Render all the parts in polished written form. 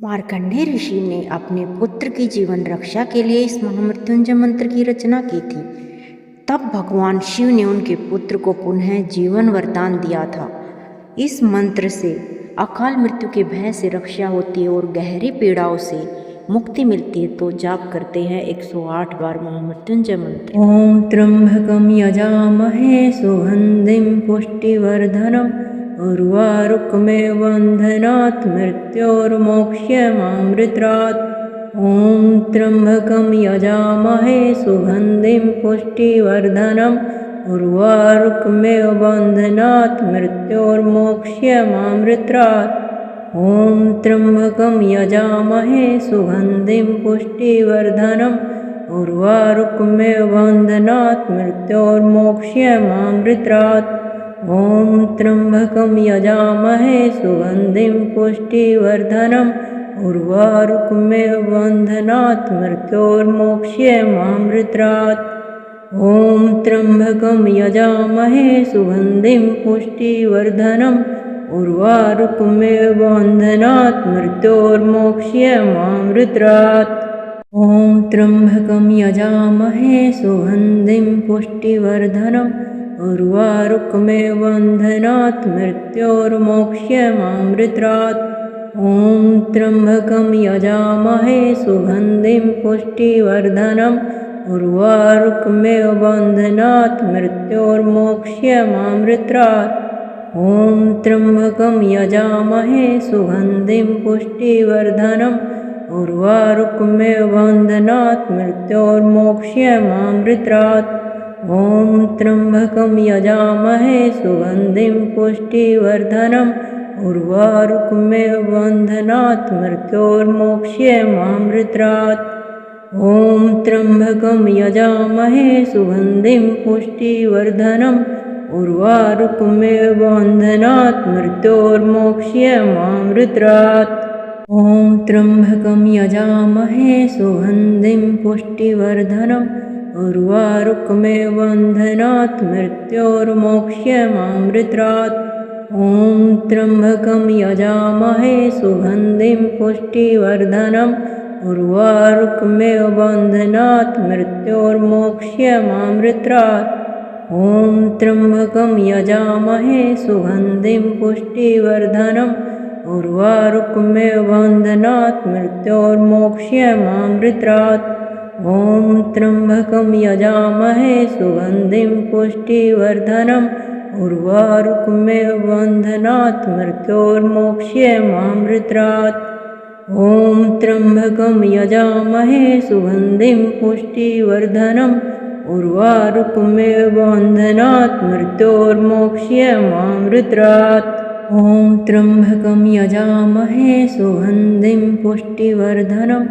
मार्कंडेय ऋषि ने अपने पुत्र की जीवन रक्षा के लिए इस महामृत्युंजय मंत्र की रचना की थी। तब भगवान शिव ने उनके पुत्र को पुनः जीवन वरदान दिया था। इस मंत्र से अकाल मृत्यु के भय से रक्षा होती है और गहरी पीड़ाओं से मुक्ति मिलती है। तो जाप करते हैं 108 बार महामृत्युंजय मंत्र। ओम त्र्यंबकं यजामहे सुगंधिं पुष्टिवर्धनम् उर्वारुकमेव बन्धनात् मृत्योर्मोक्ष्यमामृतात्। ओम त्र्यंबकं यजामहे सुगंधिं पुष्टिवर्धनम् उर्वारुकमेव बन्धनात् मृत्योर्मोक्ष्यमामृतात्। ओम त्र्यंबकं यजामहे सुगंधिं पुष्टिवर्धनम् उर्वारुकमेव बन्धनात् मृत्योर्मोक्ष्यमामृतात्। ओम त्र्यंबकं यजामहे सुगंधिं पुष्टिवर्धनम् उर्वारुकमेव बन्धनात् मृत्योर्मोक्ष्यमामृतात्। ओम त्र्यंबकं यजामहे सुगंधिं पुष्टिवर्धनम् उर्वारुकमेव बन्धनात् मृत्योर्मोक्ष्यमामृतात्। ओम त्र्यंबकं यजामहे सुगंधिं पुष्टिवर्धनम् उर्वारुकमेव बन्धनात् मृत्योर्मोक्ष्यमामृतात्। ओम त्र्यंबकं यजामहे सुगंधिं पुष्टिवर्धनम् उर्वारुकमेव बन्धनात् मृत्योर्मोक्ष्यमामृतात्। ओम त्र्यंबकं यजामहे सुगंधिं पुष्टिवर्धनम् उर्वारुकमेव बन्धनात् मृत्योर्मोक्ष्यमामृतात्। ओम त्र्यंबकं यजामहे सुगंधिं पुष्टिवर्धनम् उर्वारुकमेव बन्धनात् मृत्योर्मोक्ष्यमामृतात्। ओम त्र्यंबकं यजामहे सुगंधिं पुष्टिवर्धनम् उर्वारुकमेव बन्धनात् मृत्योर्मोक्ष्यमामृतात्। ओम त्र्यंबकं यजामहे सुगंधिं पुष्टिवर्धनम् उर्वारुकमेव बन्धनात् मृत्योर्मोक्ष्यमामृतात्। ओम त्र्यंबकं यजामहे सुगंधिं पुष्टिवर्धनम् उर्वारुकमेव बन्धनात् मृत्योर्मोक्ष्यमामृतात्। ओम त्र्यंबकं यजामहे सुगंधिं पुष्टिवर्धनम् उर्वारुकमेव बन्धनात् मृत्योर्मोक्ष्यमामृतात्। ओम त्र्यंबकं यजामहे सुगंधिं पुष्टिवर्धनम् उर्वारुकमेव बन्धनात् मृत्योर्मोक्ष्यमामृतात्। ओम त्र्यंबकं यजामहे सुगंधिं पुष्टिवर्धनम् उर्वारुकमेव बन्धनात् मृत्योर्मोक्ष्यमामृतात्। ओम त्र्यंबकं यजामहे सुगंधिं पुष्टिवर्धनम्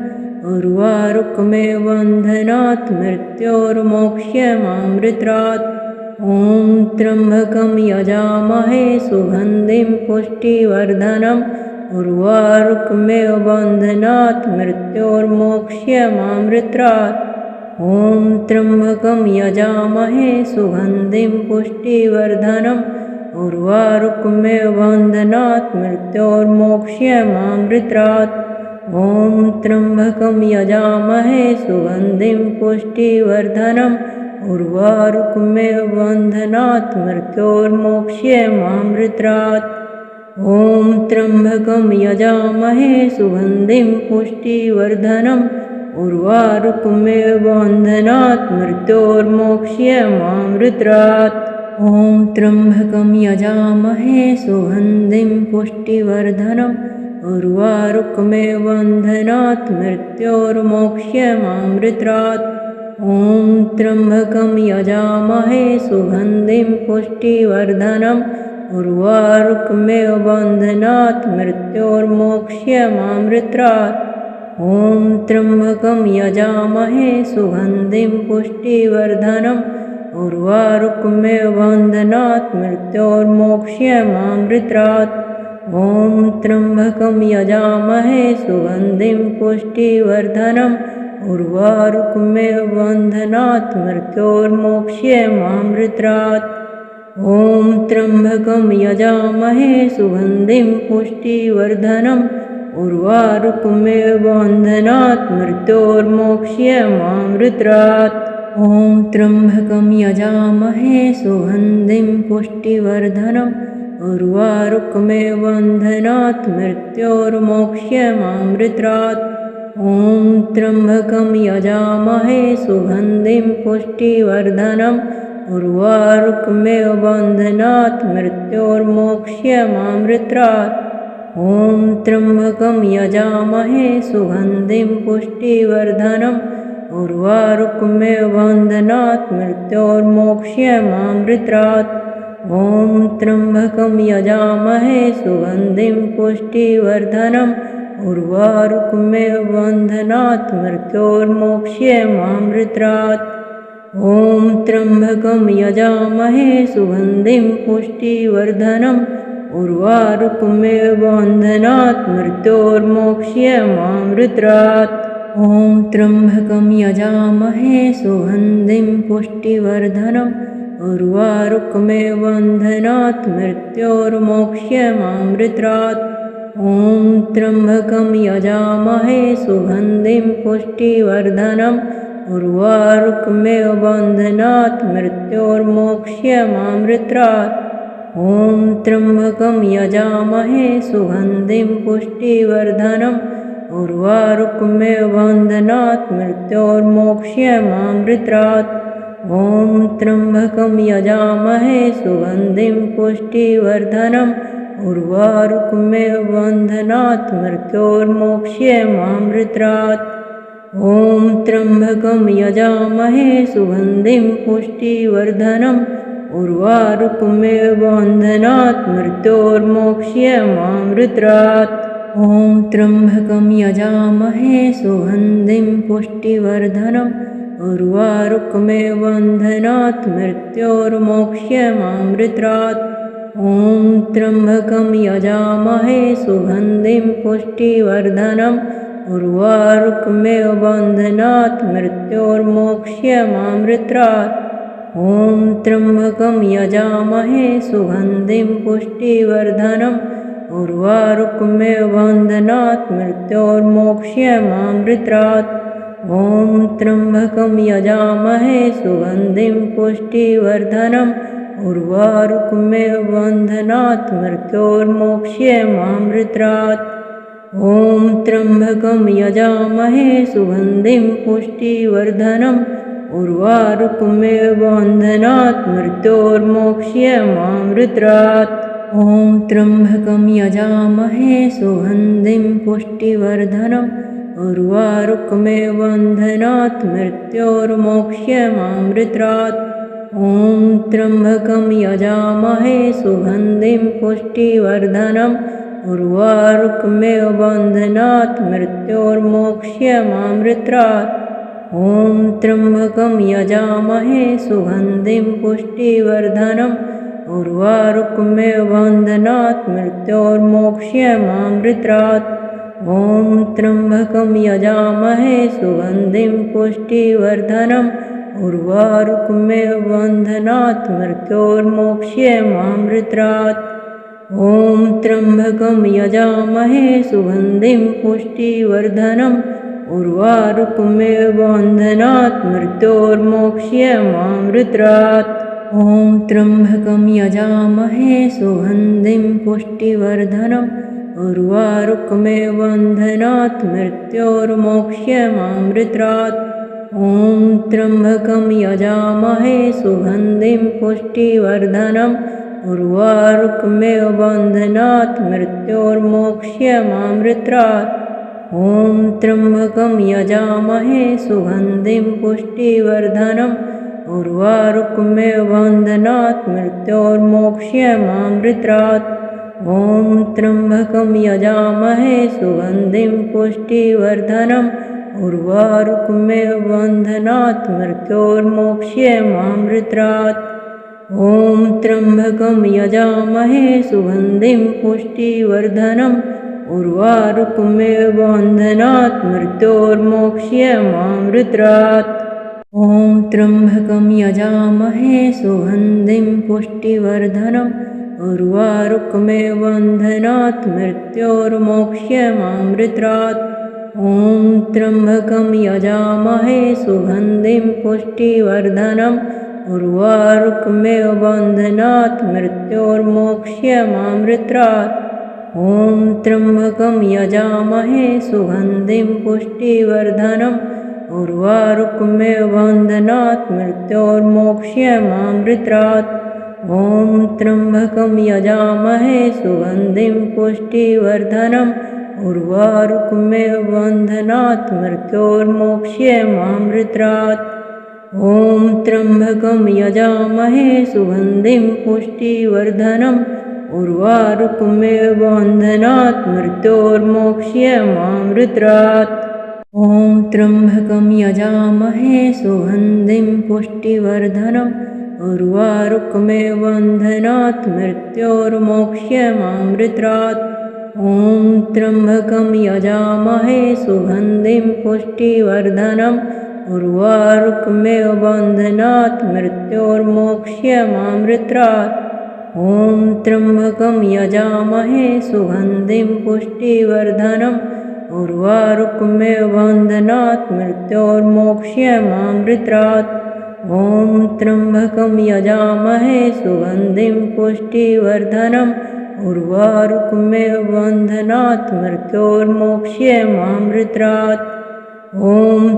उर्वारुकमेव बन्धनात् मृत्योर्मोक्ष्यमामृतात्। ओम त्र्यंबकं यजामहे सुगंधिं पुष्टिवर्धनम् उर्वारुकमेव बन्धनात् मृत्योर्मोक्ष्यमामृतात्। ओम त्र्यंबकं यजामहे सुगंधिं पुष्टिवर्धनम् उर्वारुकमेव बन्धनात् मृत्योर्मोक्ष्यमामृतात्। ओम त्र्यंबकं यजामहे सुगंधिं पुष्टिवर्धनम् उर्वारुकमेव बन्धनात् मृत्योर्मोक्ष्यमामृतात्। ओम त्र्यंबकं यजामहे सुगंधिं पुष्टिवर्धनम् उर्वारुकमेव बन्धनात् मृत्योर्मोक्ष्यमामृतात्। ओम त्र्यंबकं यजामहे सुगंधिं पुष्टिवर्धनम् उर्वारुकमेव बन्धनात् मृत्योर्मोक्ष्यमामृतात्। ओम त्र्यंबकं यजामहे सुगंधिं पुष्टिवर्धनम् उर्वारुकमेव बन्धनात् मृत्योर्मोक्ष्यमामृतात्। ओम त्र्यंबकं यजामहे सुगंधिं पुष्टिवर्धनम् उर्वारुकमेव बन्धनात् मृत्योर्मोक्ष्यमामृतात्। ओम त्र्यंबकं यजामहे सुगंधिं पुष्टिवर्धनम् उर्वारुकमेव बन्धनात् मृत्योर्मोक्ष्यमामृतात्। ओम त्र्यंबकं यजामहे सुगंधिं पुष्टिवर्धनम् उर्वारुकमेव बन्धनात् मृत्योर्मोक्ष्यमामृतात्। ॐ त्र्यम्बकं यजामहे सुगन्धिं पुष्टिवर्धनम् उर्वारुकमेव बन्धनात् मृत्योर्मोक्ष्यमामृतात्। ॐ त्र्यम्बकं यजामहे सुगन्धिं पुष्टिवर्धनम् उर्वारुकमेव बन्धनात् मृत्योर्मोक्ष्यमामृतात्। ॐ त्र्यम्बकं यजामहे सुगन्धिं पुष्टिवर्धनम् उर्वारुकमेव बन्धनात् मृत्योर्मोक्ष्यमामृतात्। ॐ त्र्यम्बकं यजामहे सुगन्धिं पुष्टिवर्धनम् उर्वारुकमेव बन्धनात् मृत्योर्मोक्ष्यमामृतात्। ॐ त्र्यम्बकं यजामहे सुगन्धिं पुष्टिवर्धनम् उर्वारुकमेव बन्धनात् मृत्योर्मोक्ष्यमामृतात्। ॐ त्र्यम्बकं यजामहे सुगन्धिं पुष्टिवर्धनम् उर्वारुकमेव बन्धनात् मृत्योर्मोक्ष्यमामृतात्। ॐ त्र्यम्बकं यजामहे सुगन्धिं पुष्टिवर्धनम् उर्वारुकमेव बन्धनात् मृत्योर्मोक्ष्यमामृतात्। ॐ त्र्यम्बकं यजामहे सुगन्धिं पुष्टिवर्धनम् उर्वारुकमेव बन्धनात् मृत्योर्मोक्ष्यमामृतात्। ॐ त्र्यम्बकं यजामहे सुगन्धिं पुष्टिवर्धनम् उर्वारुकमेव बन्धनात् मृत्योर्मोक्ष्यमामृतात्। ॐ त्र्यम्बकं यजामहे सुगन्धिं पुष्टिवर्धनम् उर्वारुकमेव बन्धनात् मृत्योर्मोक्ष्यमामृतात्। ॐ त्र्यम्बकं यजामहे सुगन्धिं पुष्टिवर्धनम् उर्वारुकमेव बन्धनात् मृत्योर्मोक्ष्यमामृतात्। ॐ त्र्यम्बकं यजामहे सुगन्धिं पुष्टिवर्धनम् उर्वारुकमेव बन्धनात् मृत्योर्मोक्ष्यमामृतात्। ॐ त्र्यम्बकं यजामहे सुगन्धिं पुष्टिवर्धनम् उर्वारुकमेव बन्धनात् मृत्योर्मोक्ष्यमामृतात्। ॐ त्र्यम्बकं यजामहे सुगन्धिं पुष्टिवर्धनम् उर्वारुकमेव बन्धनात् मृत्योर्मोक्ष्यमामृतात्। ॐ त्र्यम्बकं यजामहे सुगन्धिं पुष्टिवर्धनम् उर्वारुकमेव बन्धनात् मृत्योर्मोक्ष्यमामृतात्। ॐ त्र्यम्बकं यजामहे सुगन्धिं पुष्टिवर्धनम् उर्वारुकमेव बन्धनात् मृत्योर्मोक्ष्यमामृतात्। ॐ त्र्यम्बकं यजामहे सुगन्धिं पुष्टिवर्धनम् उर्वारुकमेव बन्धनात् मृत्योर्मोक्ष्यमामृतात्। ॐ त्र्यम्बकं यजामहे सुगन्धिं पुष्टिवर्धनम् उर्वारुकमेव बन्धनात् मृत्योर्मोक्ष्यमामृतात्। ॐ त्र्यम्बकं यजामहे सुगन्धिं पुष्टिवर्धनम् उर्वारुकमेव बन्धनात् मृत्योर्मोक्ष्यमामृतात्। ॐ त्र्यम्बकं यजामहे सुगन्धिं पुष्टिवर्धनम् उर्वारुकमेव बन्धनात् मृत्योर्मोक्ष्यमामृतात्। ॐ त्र्यम्बकं यजामहे सुगन्धिं पुष्टिवर्धनम् उर्वारुकमेव बन्धनात् मृत्योर्मोक्ष्यमामृतात्। ॐ त्र्यम्बकं यजामहे सुगन्धिं पुष्टिवर्धनम् उर्वारुकमेव बन्धनात् मृत्योर्मोक्ष्यमामृतात्। ॐ त्र्यम्बकं यजामहे सुगन्धिं पुष्टिवर्धनम् उर्वारुकमेव बन्धनात् मृत्योर्मोक्ष्यमामृतात्। ॐ त्र्यम्बकं यजामहे सुगन्धिं पुष्टिवर्धनम् उर्वारुकमेव बन्धनात् मृत्योर्मोक्ष्यमामृतात्। ॐ त्र्यम्बकं यजामहे सुगन्धिं पुष्टिवर्धनम् उर्वारुकमेव बन्धनात् मृत्योर्मोक्ष्यमामृतात्। ॐ त्र्यम्बकं यजामहे सुगन्धिं पुष्टिवर्धनम् उर्वारुकमेव बन्धनात् मृत्योर्मोक्ष्यमामृतात्। ॐ त्र्यम्बकं यजामहे सुगन्धिं पुष्टिवर्धनम् उर्वारुकमेव बन्धनात् मृत्योर्मोक्ष्यमामृतात्। ॐ त्र्यम्बकं यजामहे सुगन्धिं पुष्टिवर्धनम् उर्वारुकमेव बन्धनात् मृत्योर्मोक्ष्यमामृतात्। ॐ त्र्यम्बकं यजामहे सुगन्धिं पुष्टिवर्धनम् उर्वारुकमेव बन्धनात् मृत्योर्मोक्ष्यमामृतात्। ॐ त्र्यम्बकं यजामहे सुगन्धिं पुष्टिवर्धनम् उर्वारुकमेव बन्धनात् मृत्योर्मोक्ष्यमामृतात्। ॐ त्र्यम्बकं यजामहे सुगन्धिं पुष्टिवर्धनम् उर्वारुकमेव बन्धनात् मृत्योर्मोक्ष्यमामृतात्। ॐ त्र्यम्बकं यजामहे सुगन्धिं पुष्टिवर्धनम् उर्वारुकमेव बन्धनात् मृत्योर्मोक्ष्यमामृतात्। ॐ त्र्यम्बकं यजामहे सुगन्धिं पुष्टिवर्धनम् उर्वारुकमेव बन्धनात् मृत्योर्मोक्ष्यमामृतात्। ॐ त्र्यम्बकं यजामहे सुगन्धिं पुष्टिवर्धनम् उर्वारुकमेव बन्धनात् मृत्योर्मोक्ष्यमामृतात्। ॐ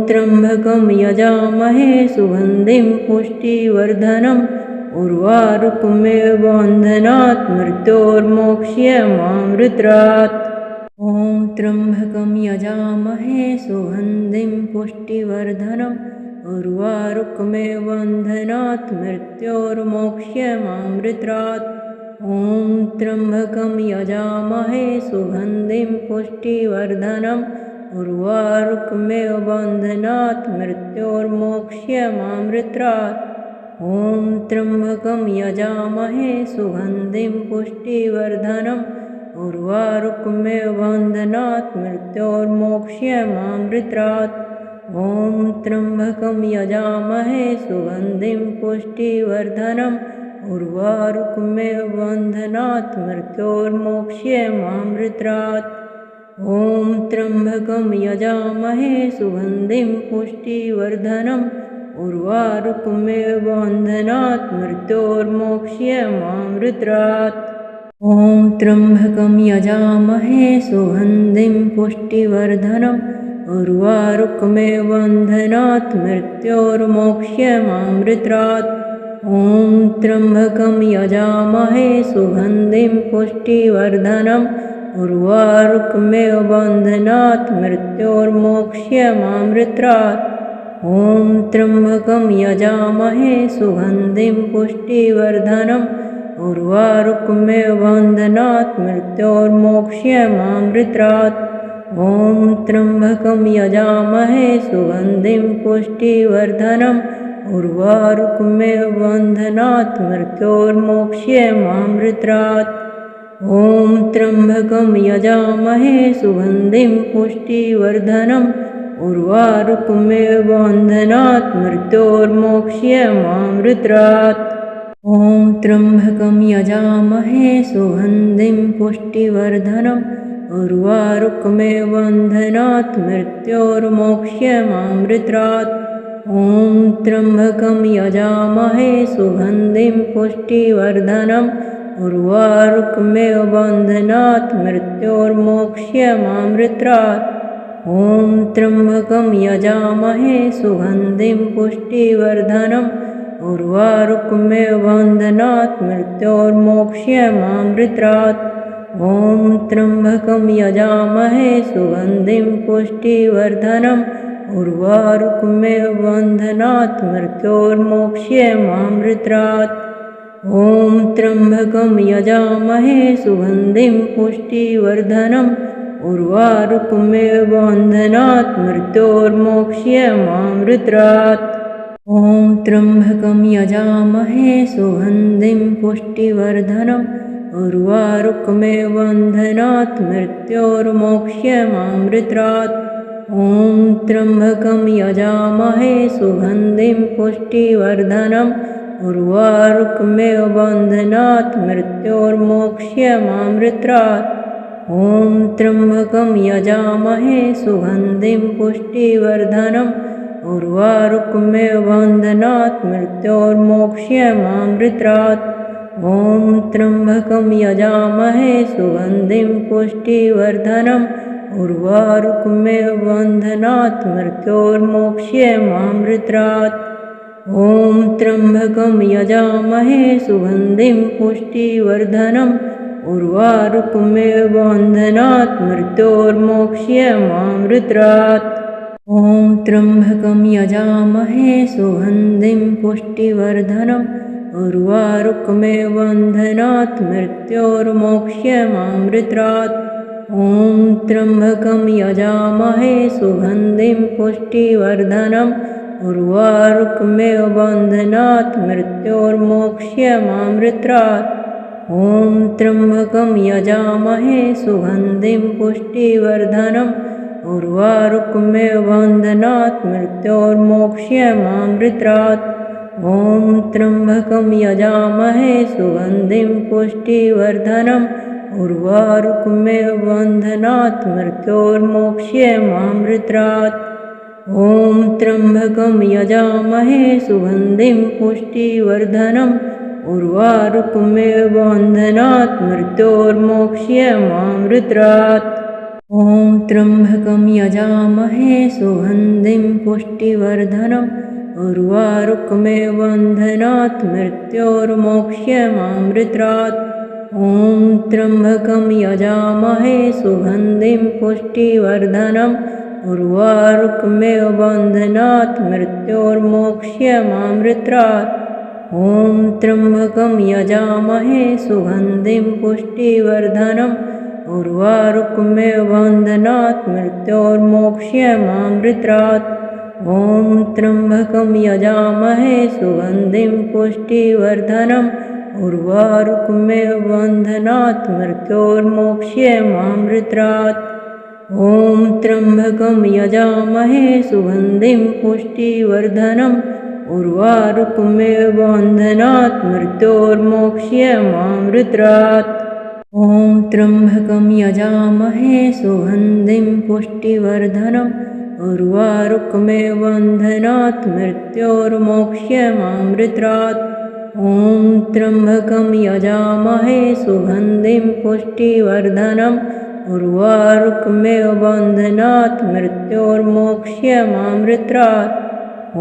त्र्यम्बकं यजामहे सुगन्धिं पुष्टिवर्धनम् उर्वारुकमेव बन्धनात् मृत्योर्मोक्ष्यमामृतात्। ॐ त्र्यम्बकं यजामहे सुगन्धिं पुष्टिवर्धनम् उर्वारुकमेव बन्धनात् मृत्योर्मोक्ष्यमामृतात्। ॐ त्र्यम्बकं यजामहे सुगन्धिं पुष्टिवर्धनम् उर्वारुकमेव बन्धनात् मृत्योर्मोक्ष्यमामृतात्। ॐ त्र्यम्बकं यजामहे सुगन्धिं पुष्टिवर्धनम् उर्वारुकमेव बन्धनात् मृत्योर्मोक्ष्यमामृतात्। ॐ त्र्यम्बकं यजामहे सुगन्धिं पुष्टिवर्धनम् उर्वारुकमेव बन्धनात् मृत्योर्मोक्ष्यमामृतात्। ॐ त्र्यम्बकं यजामहे सुगन्धिं पुष्टिवर्धनम् उर्वारुकमेव बन्धनात् मृत्योर्मोक्ष्यमामृतात्। ॐ त्र्यम्बकं यजामहे सुगन्धिं पुष्टिवर्धनम् उर्वारुकमेव बन्धनात् मृत्योर्मोक्ष्यमामृतात्। ॐ त्र्यम्बकं यजामहे सुगन्धिं पुष्टिवर्धनम् उर्वारुकमेव बन्धनात् मृत्योर्मोक्ष्यमामृतात्। ॐ त्र्यम्बकं यजामहे सुगन्धिं पुष्टिवर्धनम् उर्वारुकमेव बन्धनात् मृत्योर्मोक्ष्यमामृतात्। ॐ त्र्यम्बकं यजामहे सुगन्धिं पुष्टिवर्धनम् उर्वारुकमेव बन्धनात् मृत्योर्मोक्ष्यमामृतात्। ॐ त्र्यम्बकं यजामहे सुगन्धिं पुष्टिवर्धनम् उर्वारुकमेव बन्धनात् मृत्योर्मोक्ष्यमामृतात्। ॐ त्र्यम्बकं यजामहे सुगन्धिं पुष्टिवर्धनम् उर्वारुकमेव बन्धनात् मृत्योर्मोक्ष्यमामृतात्। ॐ त्र्यम्बकं यजामहे सुगन्धिं पुष्टिवर्धनम् उर्वारुकमेव बन्धनात् मृत्योर्मोक्ष्यमामृतात्। ॐ त्र्यम्बकं यजामहे सुगन्धिं पुष्टिवर्धनम् उर्वारुकमेव बन्धनात् मृत्योर्मोक्ष्यमामृतात्। ॐ त्र्यम्बकं यजामहे सुगन्धिं पुष्टिवर्धनम् उर्वारुकमेव बन्धनात् मृत्योर्मोक्ष्यमामृतात्। ॐ त्र्यम्बकं यजामहे सुगन्धिं पुष्टिवर्धनम् उर्वारुकमेव बन्धनात् मृत्योर्मोक्ष्यमामृतात्। ॐ त्र्यम्बकं यजामहे सुगन्धिं पुष्टिवर्धनम् उर्वारुकमेव बन्धनात् मृत्योर्मोक्ष्यमामृतात्। ॐ त्र्यम्बकं यजामहे सुगन्धिं पुष्टिवर्धनम् उर्वारुकमेव बन्धनात् मृत्योर्मोक्ष्यमामृतात्। ॐ त्र्यम्बकं यजामहे सुगन्धिं पुष्टिवर्धनम् उर्वारुकमेव बन्धनात् मृत्योर्मोक्ष्यमामृतात्। ॐ त्र्यम्बकं यजामहे सुगन्धिं पुष्टिवर्धनम् उर्वारुकमेव बन्धनात् मृत्योर्मोक्ष्यमामृतात्। ॐ त्र्यम्बकं यजामहे सुगन्धिं पुष्टिवर्धनम् उर्वारुकमेव बन्धनात् मृत्योर्मोक्ष्यमामृतात्। ॐ त्र्यम्बकं यजामहे सुगन्धिं पुष्टिवर्धनम् उर्वारुकमेव बन्धनात् मृत्योर्मोक्ष्यमामृतात्। ॐ त्र्यम्बकं यजामहे सुगन्धिं पुष्टिवर्धनम् उर्वारुकमेव बन्धनात् मृत्योर्मोक्ष्यमामृतात्। ॐ त्र्यम्बकं यजामहे सुगन्धिं पुष्टिवर्धनम् उर्वारुकमेव बन्धनात् मृत्योर्मोक्ष्यमामृतात्। ॐ त्र्यम्बकं यजामहे सुगन्धिं पुष्टिवर्धनम् उर्वारुकमेव बन्धनात् मृत्योर्मोक्ष्यमामृतात्। ॐ त्र्यम्बकं यजामहे सुगन्धिं पुष्टिवर्धनम् उर्वारुकमेव बन्धनात् मृत्योर्मोक्ष्यमामृतात्। ॐ त्र्यम्बकं यजामहे सुगन्धिं पुष्टिवर्धनम् उर्वारुकमेव बन्धनात् मृत्योर्मोक्ष्यमामृतात्। ॐ त्र्यम्बकं यजामहे सुगन्धिं पुष्टिवर्धनम् उर्वारुकमेव बन्धनात् मृत्योर्मोक्ष्यमामृतात्। ॐ त्र्यम्बकं यजामहे सुगन्धिं पुष्टिवर्धनम् उर्वारुकमेव बन्धनात् मृत्योर्मोक्ष्यमामृतात्। ॐ त्र्यम्बकं यजामहे सुगन्धिं पुष्टिवर्धनम् उर्वारुकमेव बन्धनात् मृत्योर्मोक्ष्यमामृतात्। ॐ त्र्यम्बकं यजामहे सुगन्धिं पुष्टिवर्धनम् उर्वारुकमेव बन्धनात् मृत्योर्मोक्ष्यमामृतात्। ॐ त्र्यम्बकं यजामहे सुगन्धिं पुष्टिवर्धनम् उर्वारुकमेव बन्धनात् मृत्योर्मोक्ष्यमामृतात्। ॐ त्र्यम्बकं यजामहे सुगन्धिं पुष्टिवर्धनम् उर्वारुकमेव बन्धनात् मृत्योर्मोक्ष्यमामृतात्। ॐ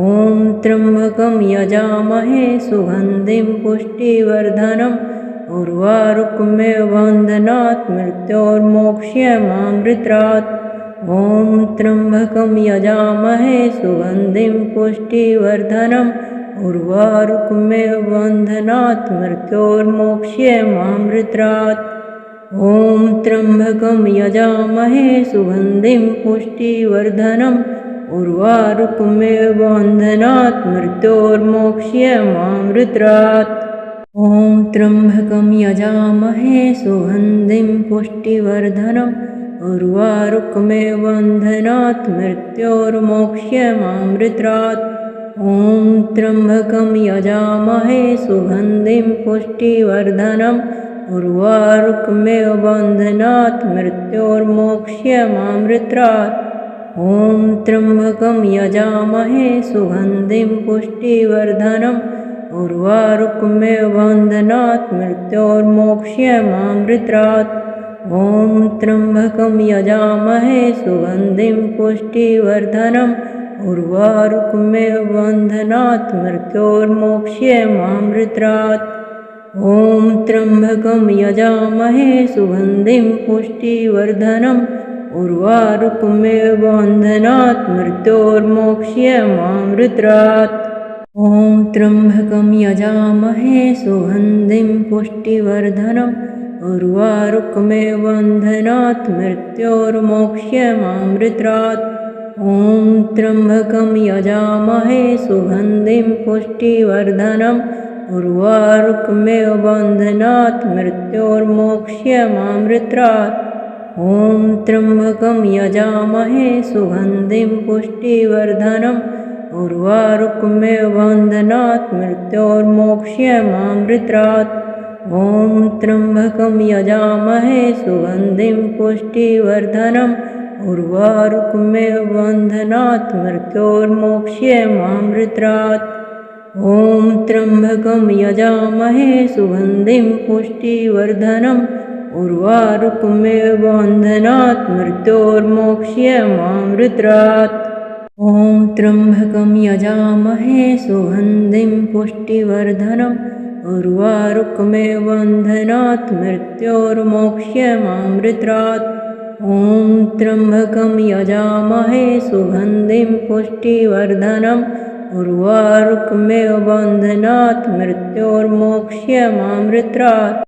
त्र्यम्बकं यजामहे सुगन्धिं पुष्टिवर्धनम् उर्वारुकमेव बन्धनात् मृत्योर्मोक्ष्यमामृतात्। ॐ त्र्यम्बकं यजामहे सुगन्धिं पुष्टिवर्धनम् उर्वारुकमेव बन्धनात् मृत्योर्मोक्ष्यमामृतात्। ॐ त्र्यम्बकं यजामहे सुगन्धिं पुष्टिवर्धनम् उर्वारुकमेव बन्धनात् मृत्योर्मोक्ष्यमामृतात्। ॐ त्र्यम्बकं यजामहे सुगन्धिं पुष्टिवर्धनम् उर्वारुकमेव बन्धनात् मृत्योर्मोक्ष्यमामृतात्। ॐ त्र्यम्बकं यजामहे सुगन्धिं पुष्टिवर्धनम् उर्वारुकमेव बन्धनात् मृत्योर्मोक्ष्यमामृतात्। ॐ त्र्यम्बकं यजामहे सुगन्धिं पुष्टिवर्धनम् उर्वारुकमेव बन्धनात् मृत्योर्मोक्ष्यमामृतात्। ॐ त्र्यम्बकं यजामहे सुगन्धिं पुष्टिवर्धनम् उर्वारुकमेव बन्धनात् मृत्योर्मोक्ष्यमामृतात्। ॐ त्र्यम्बकं यजामहे सुगन्धिं पुष्टिवर्धनम् उर्वारुकमेव बन्धनात् मृत्योर्मोक्ष्यमामृतात्। ॐ त्र्यम्बकं यजामहे सुगन्धिं पुष्टिवर्धनम् उर्वारुकमेव बन्धनात् मृत्योर्मोक्ष्यमामृतात्। ॐ त्र्यम्बकं यजामहे सुगन्धिं पुष्टिवर्धनम् उर्वारुकमेव बन्धनात् मृत्योर्मोक्ष्यमामृतात्। ॐ त्र्यम्बकं यजामहे सुगन्धिं पुष्टिवर्धनम् उर्वारुकमेव बन्धनात् मृत्योर्मोक्ष्यमामृतात्। ॐ त्र्यम्बकं यजामहे सुगन्धिं पुष्टिवर्धनम् उर्वारुकमेव बन्धनात् मृत्योर्मोक्ष्यमामृतात्। ॐ त्र्यम्बकं यजामहे सुगन्धिं पुष्टिवर्धनम् उर्वारुकमेव बन्धनात् मृत्योर्मोक्ष्यमामृतात्। ॐ त्र्यम्बकं यजामहे सुगन्धिं पुष्टिवर्धनम् उर्वारुकमेव बन्धनात् मृत्योर्मोक्ष्यमामृतात्। ॐ त्र्यम्बकं यजामहे सुगन्धिं पुष्टिवर्धनम् उर्वारुकमेव बन्धनात् मृत्योर्मोक्ष्यमामृतात्।